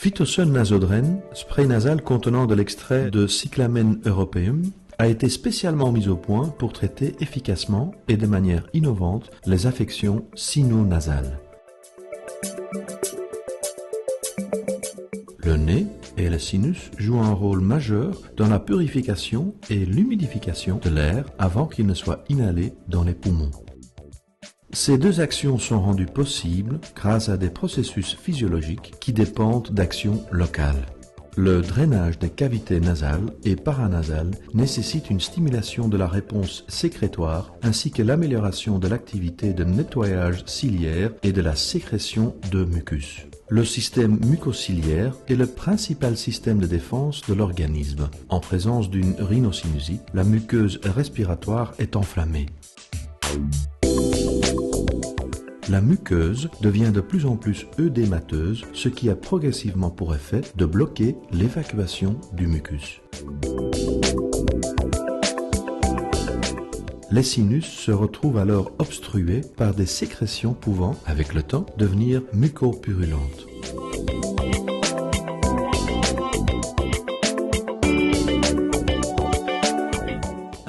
Phytosun Nasodren, spray nasal contenant de l'extrait de Cyclamen europaeum, a été spécialement mis au point pour traiter efficacement et de manière innovante les affections sino-nasales. Le nez et le sinus jouent un rôle majeur dans la purification et l'humidification de l'air avant qu'il ne soit inhalé dans les poumons. Ces deux actions sont rendues possibles grâce à des processus physiologiques qui dépendent d'actions locales. Le drainage des cavités nasales et paranasales nécessite une stimulation de la réponse sécrétoire ainsi que l'amélioration de l'activité de nettoyage ciliaire et de la sécrétion de mucus. Le système mucociliaire est le principal système de défense de l'organisme. En présence d'une rhinosinusie, la muqueuse respiratoire est enflammée. La muqueuse devient de plus en plus œdémateuse, ce qui a progressivement pour effet de bloquer l'évacuation du mucus. Les sinus se retrouvent alors obstrués par des sécrétions pouvant, avec le temps, devenir mucopurulentes.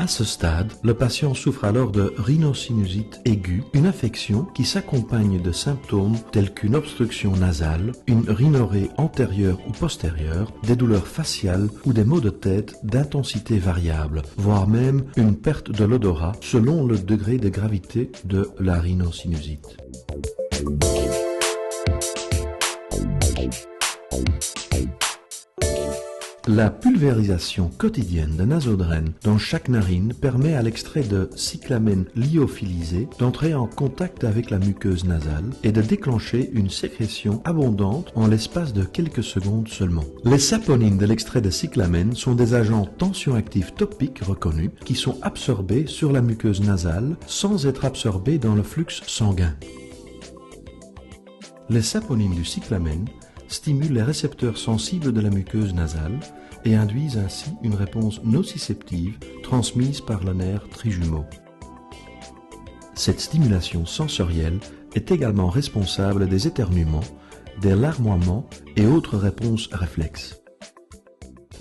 À ce stade, le patient souffre alors de rhinosinusite aiguë, une affection qui s'accompagne de symptômes tels qu'une obstruction nasale, une rhinorrhée antérieure ou postérieure, des douleurs faciales ou des maux de tête d'intensité variable, voire même une perte de l'odorat selon le degré de gravité de la rhinosinusite. La pulvérisation quotidienne de Nasodren dans chaque narine permet à l'extrait de cyclamen lyophilisé d'entrer en contact avec la muqueuse nasale et de déclencher une sécrétion abondante en l'espace de quelques secondes seulement. Les saponines de l'extrait de cyclamen sont des agents tensioactifs topiques reconnus qui sont absorbés sur la muqueuse nasale sans être absorbés dans le flux sanguin. Les saponines du cyclamen stimulent les récepteurs sensibles de la muqueuse nasale et induisent ainsi une réponse nociceptive transmise par le nerf trijumeau. Cette stimulation sensorielle est également responsable des éternuements, des larmoiements et autres réponses réflexes.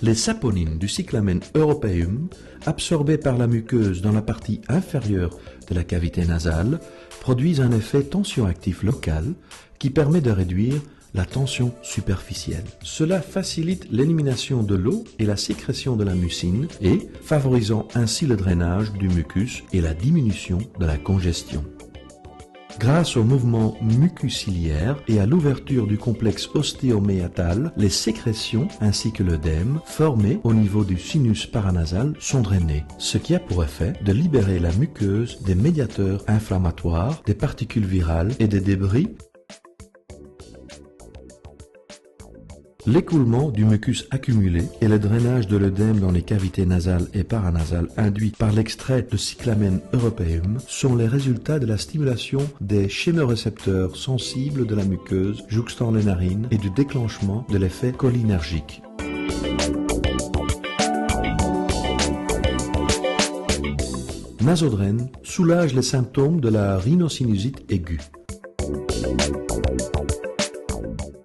Les saponines du Cyclamen europaeum, absorbées par la muqueuse dans la partie inférieure de la cavité nasale, produisent un effet tensioactif local qui permet de réduire la tension superficielle. Cela facilite l'élimination de l'eau et la sécrétion de la mucine et favorisant ainsi le drainage du mucus et la diminution de la congestion. Grâce au mouvement mucuciliaire et à l'ouverture du complexe ostéoméatal, les sécrétions ainsi que l'œdème formés au niveau du sinus paranasal sont drainés, ce qui a pour effet de libérer la muqueuse des médiateurs inflammatoires, des particules virales et des débris. L'écoulement du mucus accumulé et le drainage de l'œdème dans les cavités nasales et paranasales induits par l'extrait de Cyclamen europaeum sont les résultats de la stimulation des chémorécepteurs sensibles de la muqueuse jouxtant les narines et du déclenchement de l'effet cholinergique. Nasodren soulage les symptômes de la rhinosinusite aiguë.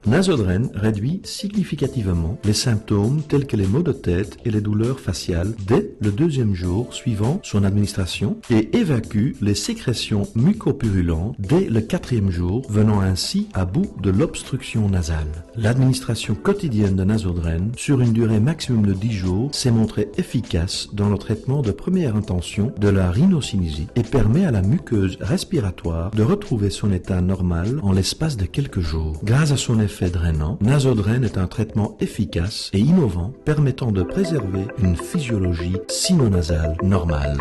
Nasodren réduit significativement les symptômes tels que les maux de tête et les douleurs faciales dès le deuxième jour suivant son administration et évacue les sécrétions mucopurulentes dès le quatrième jour, venant ainsi à bout de l'obstruction nasale. L'administration quotidienne de Nasodren sur une durée maximum de 10 jours s'est montrée efficace dans le traitement de première intention de la rhinosinusie et permet à la muqueuse respiratoire de retrouver son état normal en l'espace de quelques jours. Grâce à son effet drainant, Nasodren est un traitement efficace et innovant permettant de préserver une physiologie sinonasale normale.